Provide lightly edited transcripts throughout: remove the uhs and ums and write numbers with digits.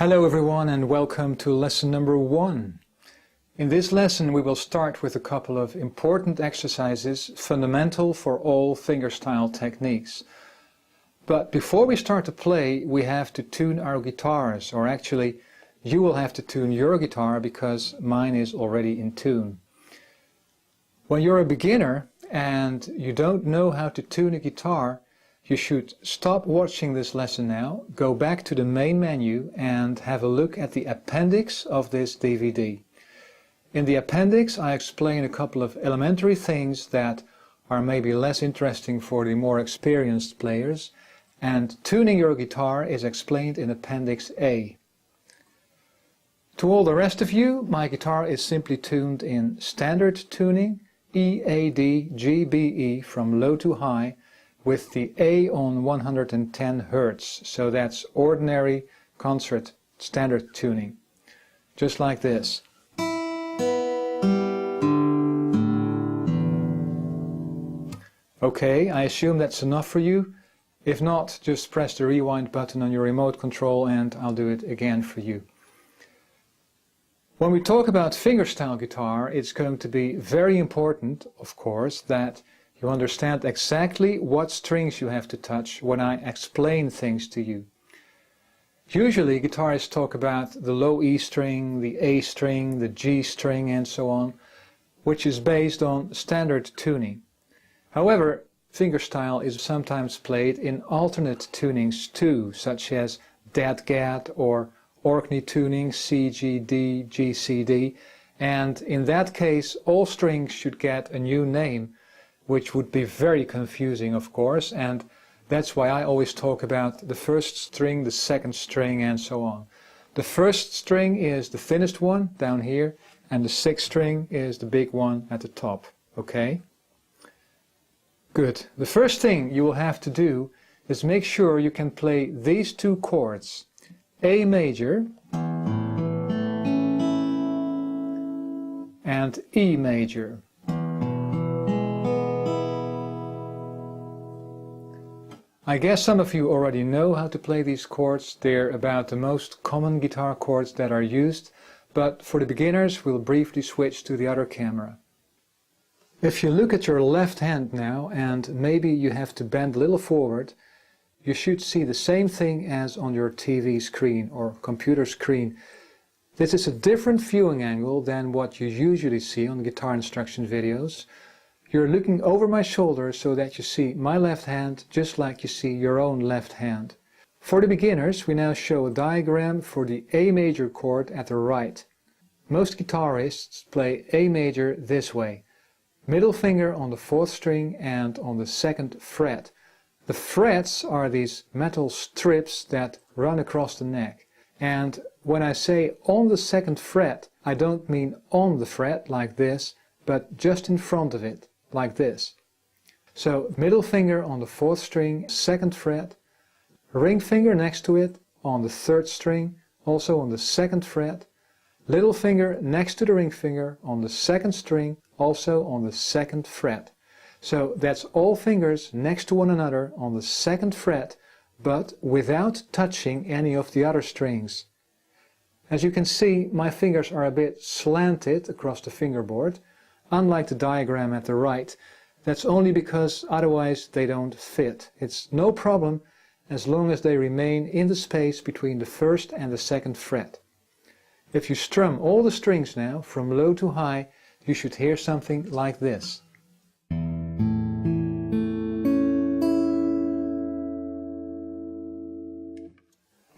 Hello everyone and welcome to lesson number 1. In this lesson we will start with a couple of important exercises fundamental for all fingerstyle techniques. But before we start to play we have to tune our guitars, or actually you will have to tune your guitar because mine is already in tune. When you're a beginner and you don't know how to tune a guitar, you should stop watching this lesson now, go back to the main menu and have a look at the appendix of this DVD. In the appendix I explain a couple of elementary things that are maybe less interesting for the more experienced players, and tuning your guitar is explained in Appendix A. To all the rest of you, my guitar is simply tuned in standard tuning, E, A, D, G, B, E from low to high, with the A on 110 Hz, so that's ordinary concert standard tuning, just like this. Okay, I assume that's enough for you. If not, just press the rewind button on your remote control and I'll do it again for you. When we talk about fingerstyle guitar, it's going to be very important, of course, that you understand exactly what strings you have to touch when I explain things to you. Usually guitarists talk about the low E string, the A string, the G string and so on, which is based on standard tuning. However, fingerstyle is sometimes played in alternate tunings too, such as DAT-GAT or Orkney tuning, C, G, D, G, C, D, and in that case all strings should get a new name, which would be very confusing, of course, and that's why I always talk about the first string, the second string and so on. The first string is the thinnest one down here and the sixth string is the big one at the top, okay? Good. The first thing you will have to do is make sure you can play these two chords, A major and E major. I guess some of you already know how to play these chords. They're about the most common guitar chords that are used, but for the beginners we'll briefly switch to the other camera. If you look at your left hand now, and maybe you have to bend a little forward, you should see the same thing as on your TV screen or computer screen. This is a different viewing angle than what you usually see on guitar instruction videos. You're looking over my shoulder so that you see my left hand just like you see your own left hand. For the beginners we now show a diagram for the A major chord at the right. Most guitarists play A major this way. Middle finger on the 4th string and on the 2nd fret. The frets are these metal strips that run across the neck. And when I say on the 2nd fret, I don't mean on the fret like this, but just in front of it, like this. So middle finger on the 4th string, 2nd fret, ring finger next to it on the 3rd string, also on the 2nd fret, little finger next to the ring finger on the 2nd string, also on the 2nd fret. So that's all fingers next to one another on the 2nd fret, but without touching any of the other strings. As you can see, my fingers are a bit slanted across the fingerboard, unlike the diagram at the right. That's only because otherwise they don't fit. It's no problem as long as they remain in the space between the 1st and the 2nd fret. If you strum all the strings now, from low to high, you should hear something like this.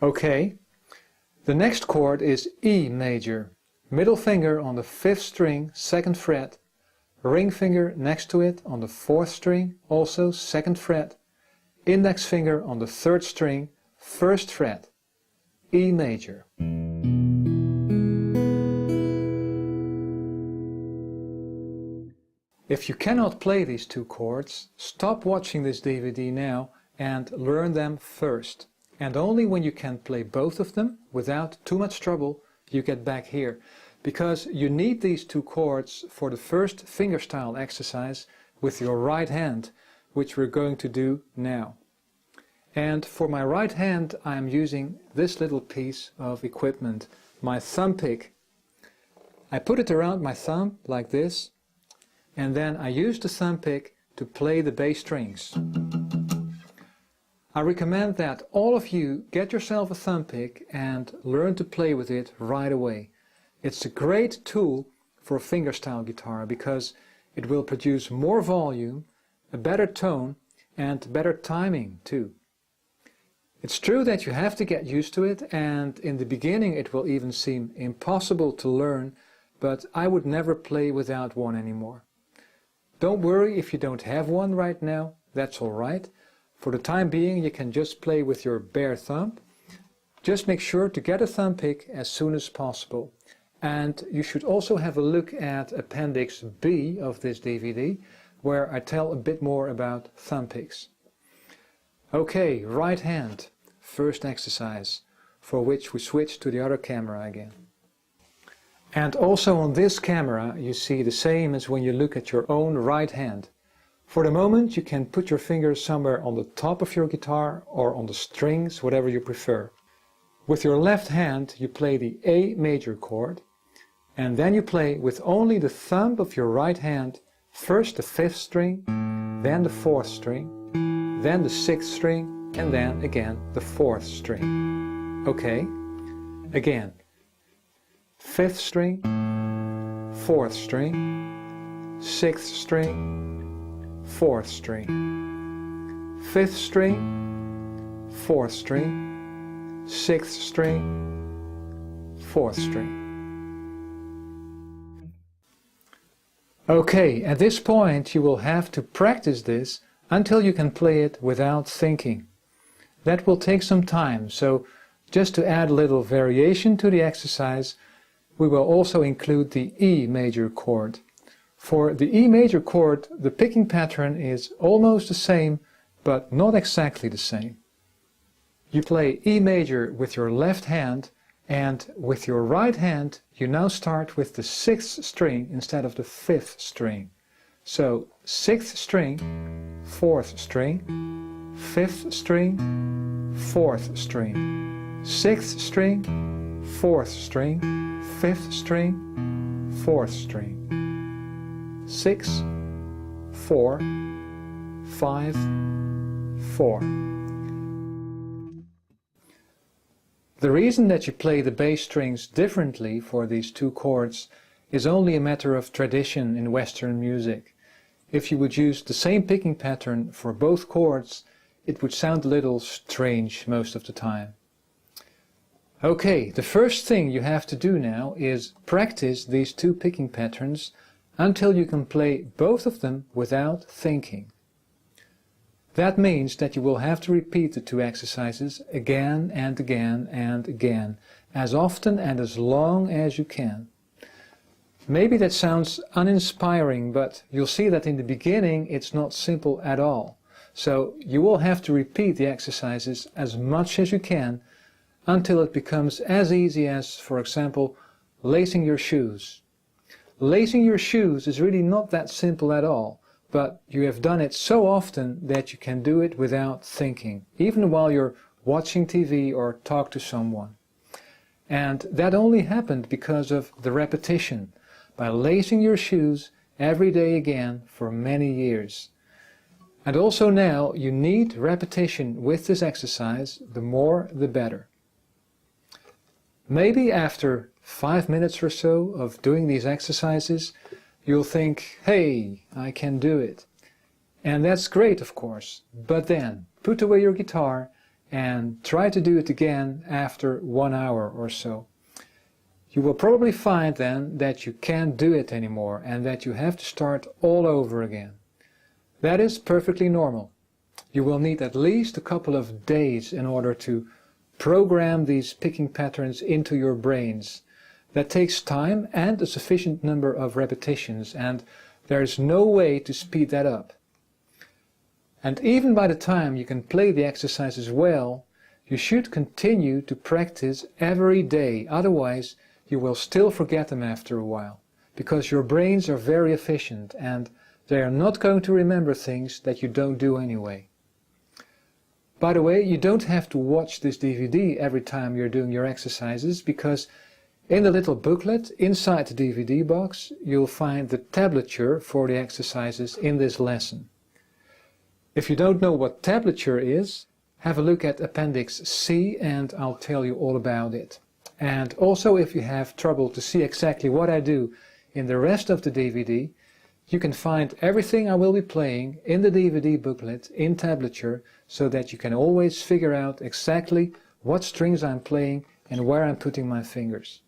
Okay, the next chord is E major. Middle finger on the 5th string, 2nd fret, ring finger next to it on the 4th string, also 2nd fret, index finger on the 3rd string, 1st fret, E major. If you cannot play these two chords, stop watching this DVD now and learn them first. And only when you can play both of them without too much trouble, you get back here. Because you need these two chords for the first fingerstyle exercise with your right hand, which we're going to do now. And for my right hand I am using this little piece of equipment, my thumb pick. I put it around my thumb like this, and then I use the thumb pick to play the bass strings. I recommend that all of you get yourself a thumb pick and learn to play with it right away. It's a great tool for a fingerstyle guitar because it will produce more volume, a better tone and better timing too. It's true that you have to get used to it, and in the beginning it will even seem impossible to learn, but I would never play without one anymore. Don't worry if you don't have one right now, that's alright. For the time being you can just play with your bare thumb. Just make sure to get a thumb pick as soon as possible. And you should also have a look at Appendix B of this DVD, where I tell a bit more about thumb picks. Okay, right hand, first exercise, for which we switch to the other camera again. And also on this camera you see the same as when you look at your own right hand. For the moment you can put your fingers somewhere on the top of your guitar or on the strings, whatever you prefer. With your left hand you play the A major chord, and then you play with only the thumb of your right hand, first the 5th string, then the 4th string, then the 6th string, and then again the 4th string. Okay, again, 5th string, 4th string, 6th string, 4th string, 5th string, 4th string, 6th string, 4th string. Okay, at this point you will have to practice this until you can play it without thinking. That will take some time, so just to add a little variation to the exercise, we will also include the E major chord. For the E major chord, the picking pattern is almost the same, but not exactly the same. You play E major with your left hand, and with your right hand you now start with the 6th string instead of the 5th string. So 6th string, 4th string, 5th string, 4th string, 6th string, 4th string, 5th string, 4th string, 6, 4, 5, 4. The reason that you play the bass strings differently for these two chords is only a matter of tradition in Western music. If you would use the same picking pattern for both chords, it would sound a little strange most of the time. Okay, the first thing you have to do now is practice these two picking patterns until you can play both of them without thinking. That means that you will have to repeat the two exercises again and again and again, as often and as long as you can. Maybe that sounds uninspiring, but you'll see that in the beginning it's not simple at all. So you will have to repeat the exercises as much as you can until it becomes as easy as, for example, lacing your shoes. Lacing your shoes is really not that simple at all, but you have done it so often that you can do it without thinking, even while you're watching TV or talk to someone. And that only happened because of the repetition, by lacing your shoes every day again for many years. And also now you need repetition with this exercise, the more the better. Maybe after 5 minutes or so of doing these exercises, you'll think, hey, I can do it. And that's great, of course, but then put away your guitar and try to do it again after 1 hour or so. You will probably find then that you can't do it anymore and that you have to start all over again. That is perfectly normal. You will need at least a couple of days in order to program these picking patterns into your brains. That takes time and a sufficient number of repetitions, and there is no way to speed that up. And even by the time you can play the exercises well, you should continue to practice every day, otherwise you will still forget them after a while, because your brains are very efficient and they are not going to remember things that you don't do anyway. By the way, you don't have to watch this DVD every time you're doing your exercises, because in the little booklet inside the DVD box you'll find the tablature for the exercises in this lesson. If you don't know what tablature is, have a look at Appendix C and I'll tell you all about it. And also, if you have trouble to see exactly what I do in the rest of the DVD, you can find everything I will be playing in the DVD booklet in tablature, so that you can always figure out exactly what strings I'm playing and where I'm putting my fingers.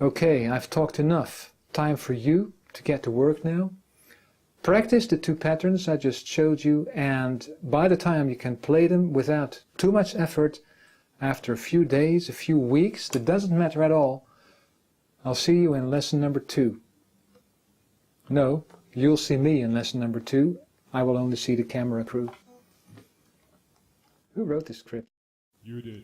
Okay, I've talked enough. Time for you to get to work now. Practice the two patterns I just showed you, and by the time you can play them without too much effort, after a few days, a few weeks, that doesn't matter at all, I'll see you in lesson number 2. No, you'll see me in lesson number 2. I will only see the camera crew. Who wrote this script? You did.